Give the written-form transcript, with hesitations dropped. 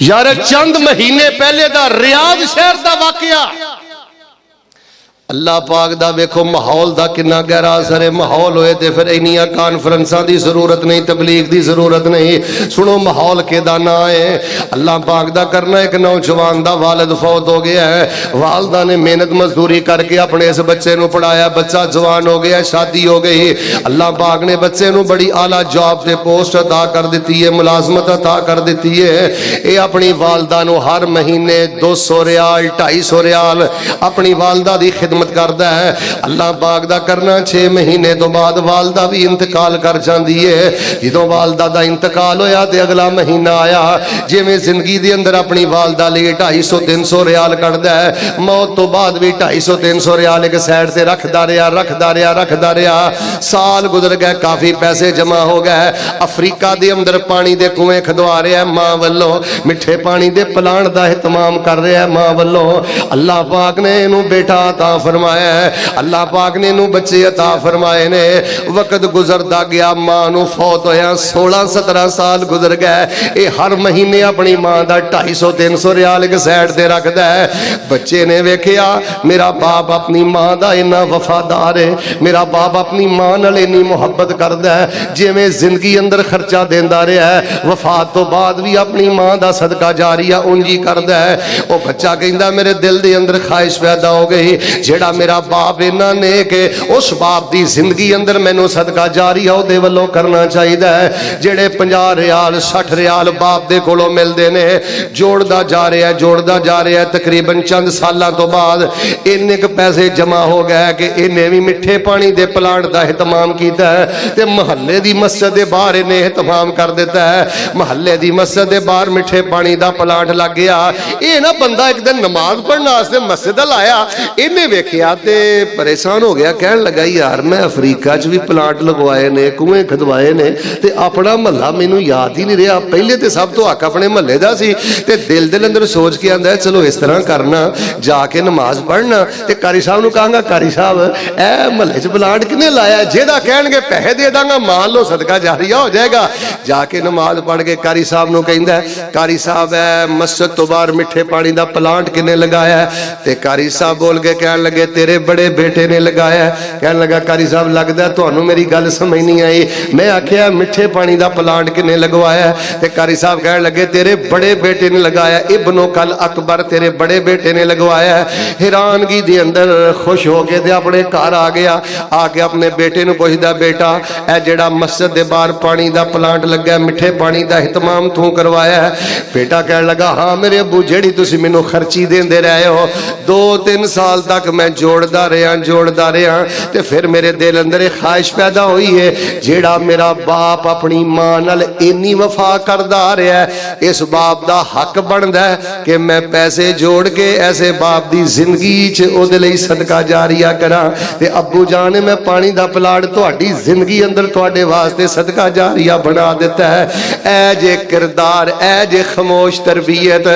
यार चंद महीने पहले दा रियाद शहर दा वाकया अल्लाह पाक दा वेखो माहौल दा कितना गहरा असर है। माहौल होए ते फिर इन्नियां कॉन्फ्रेंसां दी जरूरत नहीं, तबलीग दी जरूरत नहीं। सुनो माहौल केदा ना है। अल्लाह पाक दा करना, एक नौजवान दा वालिद फौत हो गया है। वालदा ने मेहनत मजदूरी करके अपने इस बच्चे नूं पढ़ाया, बच्चा जवान हो गया, शादी हो गई। अल्लाह पाक ने बच्चे नूं बड़ी आला जॉब ते पोस्ट अता कर दी है, मुलाजमत अता कर दी है। ये अपनी वालदा नूं हर महीने 200 रियाल 250 रियाल अपनी वालदा दी खिदमत करदा है। अल्लाह पाक दा करना 6 महीने तो बाद वालदा भी इंतकाल कर जाती है। जदों वालदा दा इंतकाल होया ते अगला महीना आया, जिवें जिंदगी दे अंदर अपनी वालदा लिए 250-300 रियाल कटदा है, मौत तो बाद भी 250-300 रियाल एक साइड से रखदा रहा। साल गुजर गए, काफी पैसे जमा हो गए। अफ्रीका दे अंदर पानी दे कुएं खदवा रहा है मां वल्लों, मिठे पानी दे प्लांट दा एहतमाम कर रहा है मां वल्लों। अल्लाह पाक ने इनू बेटा अता फरमाया है, अल्लाह पाक ने इनू बच्चे अता फरमाए ने। वक्त गुजरदा गया, मां नू फौत होया 16-17 साल गुजर गए। ये हर महीने अपनी मां दा 250-300 रियाल एक साइड ते रखदा है। बच्चे ने वेखिया मेरा बाप अपनी मां दा इन्ना वफादार है, मेरा बाप अपनी मां नाल इन्नी मुहब्बत करदा है, जिवें जिंदगी अंदर खर्चा देंदा रहा है, वफात तो बाद भी अपनी मां दा सदका जारिया उंज ही करदा है। वो बच्चा कहंदा मेरे दिल दे अंदर ख्वाहिश पैदा हो गई, जेड़ा मेरा बाप इन्ना नेक है, उस बाप दी जिंदगी अंदर मैनू सदका जारिया उहदे वल्लों करना चाहिदा है। जेड़े 50 रियाल 60 रियाल बाप दे कोलों मिलदे ने, जोड़दा जा रहा है। तकरीबन चंद सालां तो बाद इन्ने क पैसे जमा हो गए कि इन्हें भी मिठे पानी दे प्लांट दा एहतमाम कीता है ते महल्ले दी मस्जिद दे बाहर इन्हें एहतमाम कर दिता है। महल्ले दी मस्जिद दे बाहर मिठे पानी दा प्लांट लग गया। ये ना बंदा एक दिन नमाज पढ़ने वास्ते मस्जिद लाया, इन्हें वेखिया ते परेशान हो गया, कहन लगा यार मैं अफ्रीका च भी प्लांट लगवाए ने, कुएं खदवाए ने ते अपना महल्ला मैनू याद ही नहीं रहा। पहले तो सब तो हक अपने महल्ले दा सी ते दिल दे अंदर सोच के आंदा चलो इस तरह करना, जाके नमाज पढ़ना ते कारी साहब नू कहांगा कारी साहब ए महल्ले च प्लांट किने लाया, जेदा कहणगे पैसे दे दांगा, मान लो सदका जारिया हो जाएगा। जाके नमाज पढ़ के कारी साहब नू कहंदा कारी साहब ए मस्जिद तो बाहर मिठे पानी दा प्लांट किने लगाया है? ते कारी साहब बोल के कहन लगे तेरे बड़े बेटे ने लगाया है। कहन लगा कारी साहब लगदा तुहानू मेरी गल समझ नहीं आई, मैं आखिया मिठे पानी दा प्लांट किने लगवाया है? ते कारी साहब कहन लगे तेरे बड़े बेटे ने लगाया, इब्नो कल अकबर तेरे बड़े बेटे ने लगवाया है। हैरानगी दे अंदर खुश हो के अपने घर आ गया, आके अपने बेटे नू पुछदा बेटा ए जेड़ा मस्जिद दे बाहर पानी दा प्लांट लगा मिठे पानी दा एहतमाम तू करवाया है? बेटा कहन लगा हाँ मेरे अबू, जेड़ी तुसी मैनू खर्ची देंदे रहे हो 2-3 साल तक मैं जोड़दा रहा ते फिर मेरे दिल अंदर एक ख्वाहिश पैदा हुई है, जेड़ा मेरा बाप अपनी मां नाल इन्नी वफा करदा आ रहा है, इस बाप दा हक बनदा है कि मैं पैसे जोड़ के ऐसे बाप दी जिंदगी च ओदे लई सदका जारिया करा। ते अब्बू जान मैं पानी दा प्लाट तुहाडी जिंदगी अंदर तुहाडे वास्ते सदका जारिया बना दिता है। ऐ जे किरदार, ऐ जे खामोश तरबियत।